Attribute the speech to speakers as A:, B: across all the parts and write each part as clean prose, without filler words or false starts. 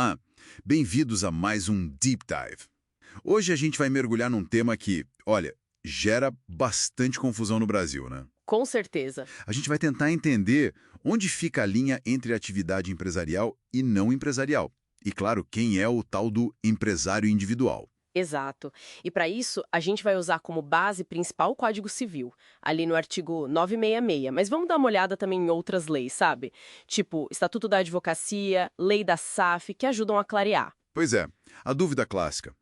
A: Olá, bem-vindos a mais um Deep Dive. Hoje a gente vai mergulhar num tema que, olha, gera bastante confusão no Brasil, né?
B: Com certeza.
A: A gente vai tentar entender onde fica a linha entre atividade empresarial e não empresarial. E, claro, quem é o tal do empresário individual.
B: Exato. E para isso, a gente vai usar como base principal o Código Civil, ali no artigo 966. Mas vamos dar uma olhada também em outras leis, sabe? Tipo, Estatuto da Advocacia, Lei da SAF, que ajudam a clarear.
A: Pois é, a dúvida clássica.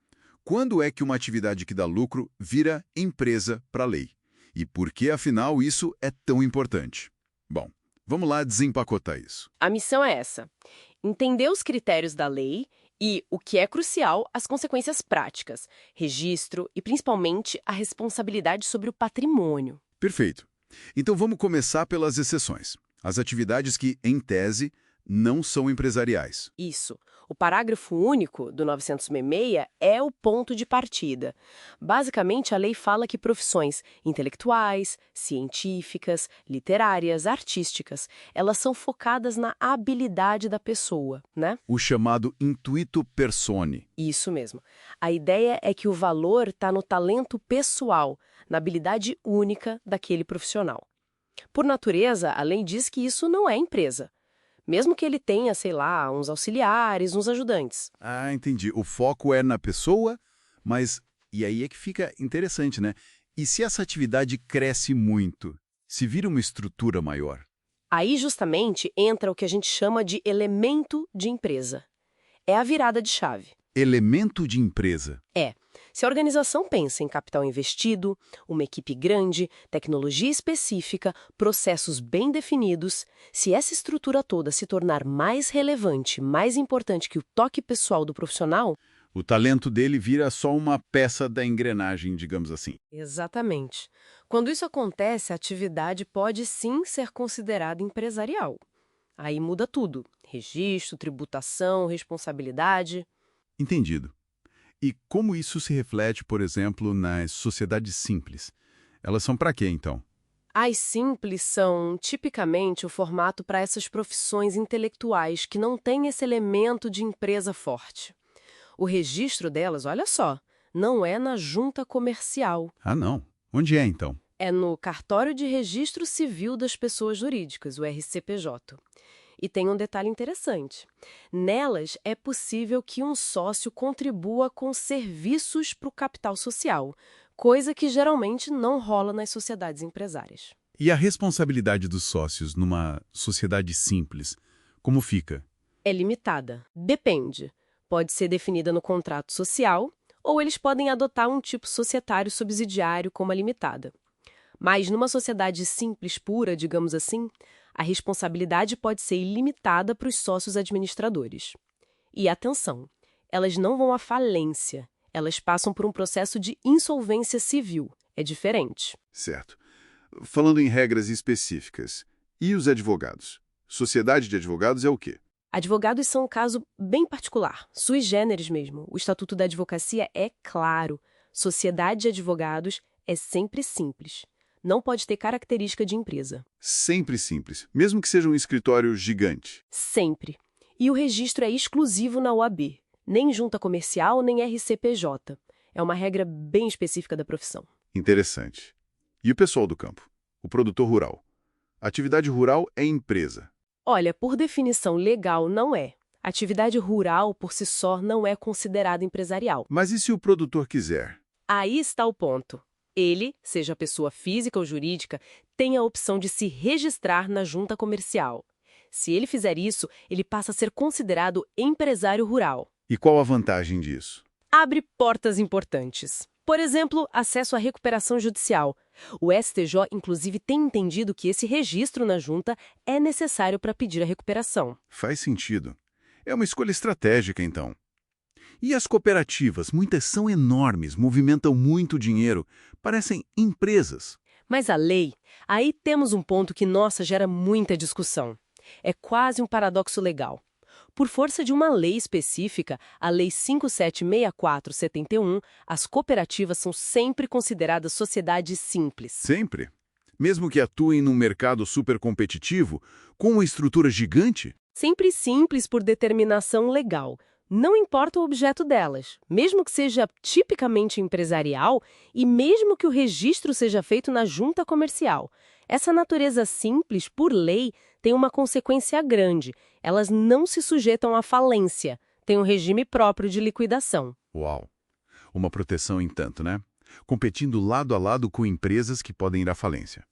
A: Quando é que uma atividade que dá lucro vira empresa para a lei? E por que, afinal, isso é tão importante? Bom, vamos lá desempacotar isso.
B: A missão é essa: entender os critérios da lei e, o que é crucial, as consequências práticas, registro e, principalmente, a responsabilidade sobre o patrimônio.
A: Perfeito. Então vamos começar pelas exceções. As atividades que, em tese, não são empresariais.
B: Isso. O parágrafo único do 966 é o ponto de partida. Basicamente, a lei fala que profissões intelectuais, científicas, literárias, artísticas, elas são focadas na habilidade da pessoa, né?
A: O chamado intuito personae.
B: Isso mesmo. A ideia é que o valor está no talento pessoal, na habilidade única daquele profissional. Por natureza, a lei diz que isso não é empresa. Mesmo que ele tenha, sei lá, uns auxiliares, uns ajudantes.
A: Ah, entendi. O foco é na pessoa, mas... E aí é que fica interessante, né? E se essa atividade cresce muito? Se vira uma estrutura maior?
B: Aí, justamente, entra o que a gente chama de elemento de empresa. É a virada de chave.
A: Elemento de empresa.
B: É. Se a organização pensa em capital investido, uma equipe grande, tecnologia específica, processos bem definidos, se essa estrutura toda se tornar mais relevante, mais importante que o toque pessoal do profissional...
A: O talento dele vira só uma peça da engrenagem, digamos assim.
B: Exatamente. Quando isso acontece, a atividade pode sim ser considerada empresarial. Aí muda tudo: registro, tributação, responsabilidade.
A: Entendido. E como isso se reflete, por exemplo, nas sociedades simples? Elas são para quê, então?
B: As simples são, tipicamente, o formato para essas profissões intelectuais que não têm esse elemento de empresa forte. O registro delas, olha só, não é na junta comercial.
A: Ah, não. Onde é, então?
B: É no Cartório de Registro Civil das Pessoas Jurídicas, o RCPJ. E tem um detalhe interessante. Nelas, é possível que um sócio contribua com serviços para o capital social, coisa que geralmente não rola nas sociedades empresárias.
A: E a responsabilidade dos sócios numa sociedade simples, como fica?
B: É limitada. Depende. Pode ser definida no contrato social, ou eles podem adotar um tipo societário subsidiário como a limitada. Mas numa sociedade simples pura, digamos assim, a responsabilidade pode ser ilimitada para os sócios administradores. E atenção, elas não vão à falência, elas passam por um processo de insolvência civil. É diferente.
A: Certo. Falando em regras específicas, e os advogados? Sociedade de advogados é o quê?
B: Advogados são um caso bem particular, sui generis mesmo. O Estatuto da Advocacia é claro. Sociedade de advogados é sempre simples. Não pode ter característica de empresa.
A: Sempre simples, mesmo que seja um escritório gigante.
B: Sempre. E o registro é exclusivo na OAB. Nem junta comercial, nem RCPJ. É uma regra bem específica da profissão.
A: Interessante. E o pessoal do campo? O produtor rural? Atividade rural é empresa.
B: Olha, por definição legal, não é. Atividade rural, por si só, não é considerada empresarial.
A: Mas e se o produtor quiser?
B: Aí está o ponto. Ele, seja pessoa física ou jurídica, tem a opção de se registrar na junta comercial. Se ele fizer isso, ele passa a ser considerado empresário rural.
A: E qual a vantagem disso?
B: Abre portas importantes. Por exemplo, acesso à recuperação judicial. O STJ, inclusive, tem entendido que esse registro na junta é necessário para pedir a recuperação.
A: Faz sentido. É uma escolha estratégica, então. E as cooperativas? Muitas são enormes, movimentam muito dinheiro, parecem empresas.
B: Mas a lei, aí temos um ponto que, nossa, gera muita discussão. É quase um paradoxo legal. Por força de uma lei específica, a Lei 5764/71, as cooperativas são sempre consideradas sociedades simples.
A: Sempre? Mesmo que atuem num mercado super competitivo, com uma estrutura gigante?
B: Sempre simples por determinação legal. Não importa o objeto delas, mesmo que seja tipicamente empresarial e mesmo que o registro seja feito na junta comercial. Essa natureza simples, por lei, tem uma consequência grande. Elas não se sujeitam à falência, têm um regime próprio de liquidação.
A: Uau! Uma proteção em tanto, né? Competindo lado a lado com empresas que podem ir à falência.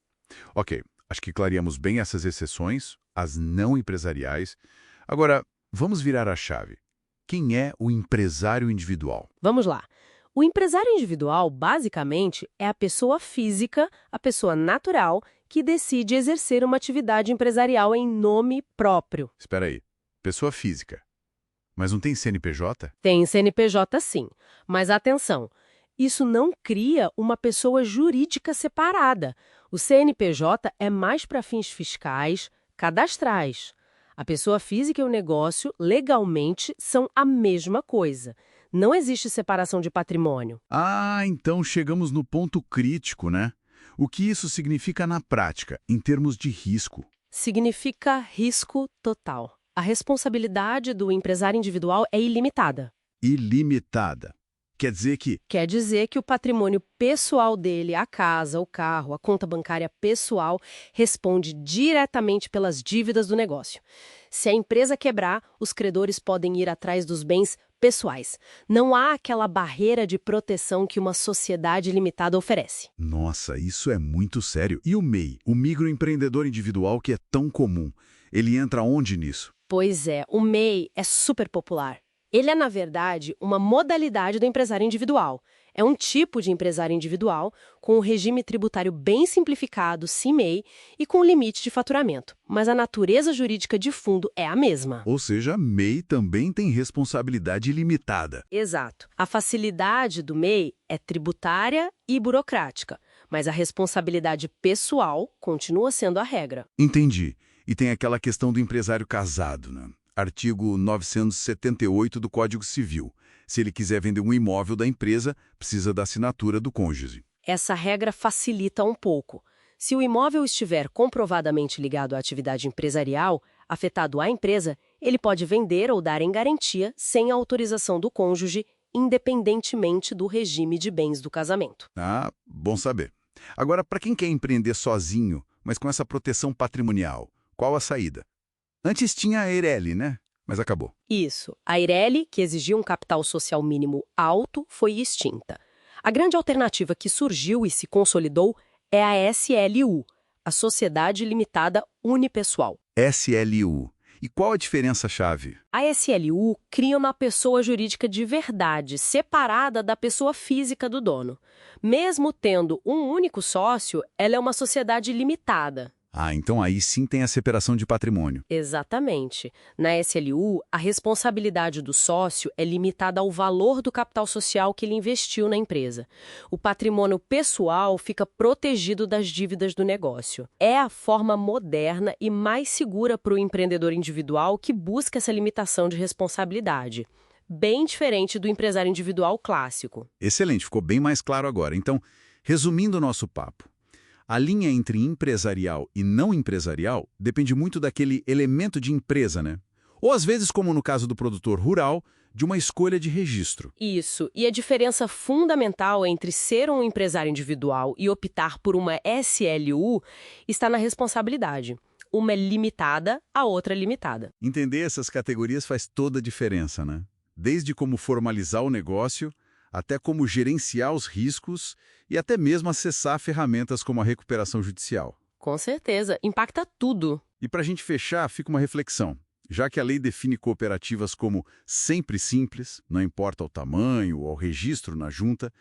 A: Ok, acho que clareamos bem essas exceções, as não empresariais. Agora, vamos virar a chave. Quem é o empresário individual?
B: Vamos lá. O empresário individual, basicamente, é a pessoa física, a pessoa natural, que decide exercer uma atividade empresarial em nome próprio.
A: Espera aí. Pessoa física. Mas não tem CNPJ?
B: Tem CNPJ sim, mas atenção, isso não cria uma pessoa jurídica separada. O CNPJ é mais para fins fiscais, cadastrais. A pessoa física e o negócio, legalmente, são a mesma coisa. Não existe separação de patrimônio.
A: Ah, então chegamos no ponto crítico, né? O que isso significa na prática, em termos de risco?
B: Significa risco total. A responsabilidade do empresário individual é ilimitada.
A: Ilimitada. Quer dizer que...
B: Quer dizer que o patrimônio pessoal dele, a casa, o carro, a conta bancária pessoal, responde diretamente pelas dívidas do negócio. Se a empresa quebrar, os credores podem ir atrás dos bens pessoais. Não há aquela barreira de proteção que uma sociedade limitada oferece.
A: Nossa, isso é muito sério. E o MEI, o microempreendedor individual que é tão comum, ele entra onde nisso?
B: Pois é, o MEI é super popular. Ele é, na verdade, uma modalidade do empresário individual. É um tipo de empresário individual com um regime tributário bem simplificado, CIMEI, e com limite de faturamento. Mas a natureza jurídica de fundo é a mesma.
A: Ou seja, MEI também tem responsabilidade ilimitada.
B: Exato. A facilidade do MEI é tributária e burocrática, mas a responsabilidade pessoal continua sendo a regra.
A: Entendi. E tem aquela questão do empresário casado, né? Artigo 978 do Código Civil. Se ele quiser vender um imóvel da empresa, precisa da assinatura do cônjuge.
B: Essa regra facilita um pouco. Se o imóvel estiver comprovadamente ligado à atividade empresarial, afetado à empresa, ele pode vender ou dar em garantia sem a autorização do cônjuge, independentemente do regime de bens do casamento.
A: Ah, bom saber. Agora, para quem quer empreender sozinho, mas com essa proteção patrimonial, qual a saída? Antes tinha a Eireli, né? Mas acabou.
B: Isso. A Eireli, que exigia um capital social mínimo alto, foi extinta. A grande alternativa que surgiu e se consolidou é a SLU, a Sociedade Limitada Unipessoal.
A: SLU. E qual a diferença-chave?
B: A SLU cria uma pessoa jurídica de verdade, separada da pessoa física do dono. Mesmo tendo um único sócio, ela é uma sociedade limitada.
A: Ah, então aí sim tem a separação de patrimônio.
B: Exatamente. Na SLU, a responsabilidade do sócio é limitada ao valor do capital social que ele investiu na empresa. O patrimônio pessoal fica protegido das dívidas do negócio. É a forma moderna e mais segura para o empreendedor individual que busca essa limitação de responsabilidade. Bem diferente do empresário individual clássico.
A: Excelente, ficou bem mais claro agora. Então, resumindo o nosso papo, a linha entre empresarial e não empresarial depende muito daquele elemento de empresa, né? Ou às vezes, como no caso do produtor rural, de uma escolha de registro.
B: Isso. E a diferença fundamental entre ser um empresário individual e optar por uma SLU está na responsabilidade. Uma é limitada, a outra é limitada.
A: Entender essas categorias faz toda a diferença, né? Desde como formalizar o negócio, até como gerenciar os riscos e até mesmo acessar ferramentas como a recuperação judicial.
B: Com certeza, impacta tudo.
A: E para a gente fechar, fica uma reflexão. Já que a lei define cooperativas como sempre simples, não importa o tamanho ou o registro na junta,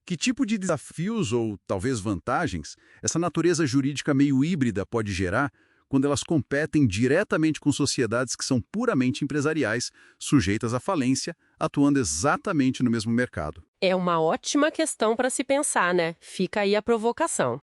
A: que tipo de desafios ou talvez vantagens essa natureza jurídica meio híbrida pode gerar quando elas competem diretamente com sociedades que são puramente empresariais, sujeitas à falência, atuando exatamente no mesmo mercado?
B: É uma ótima questão para se pensar, né? Fica aí a provocação.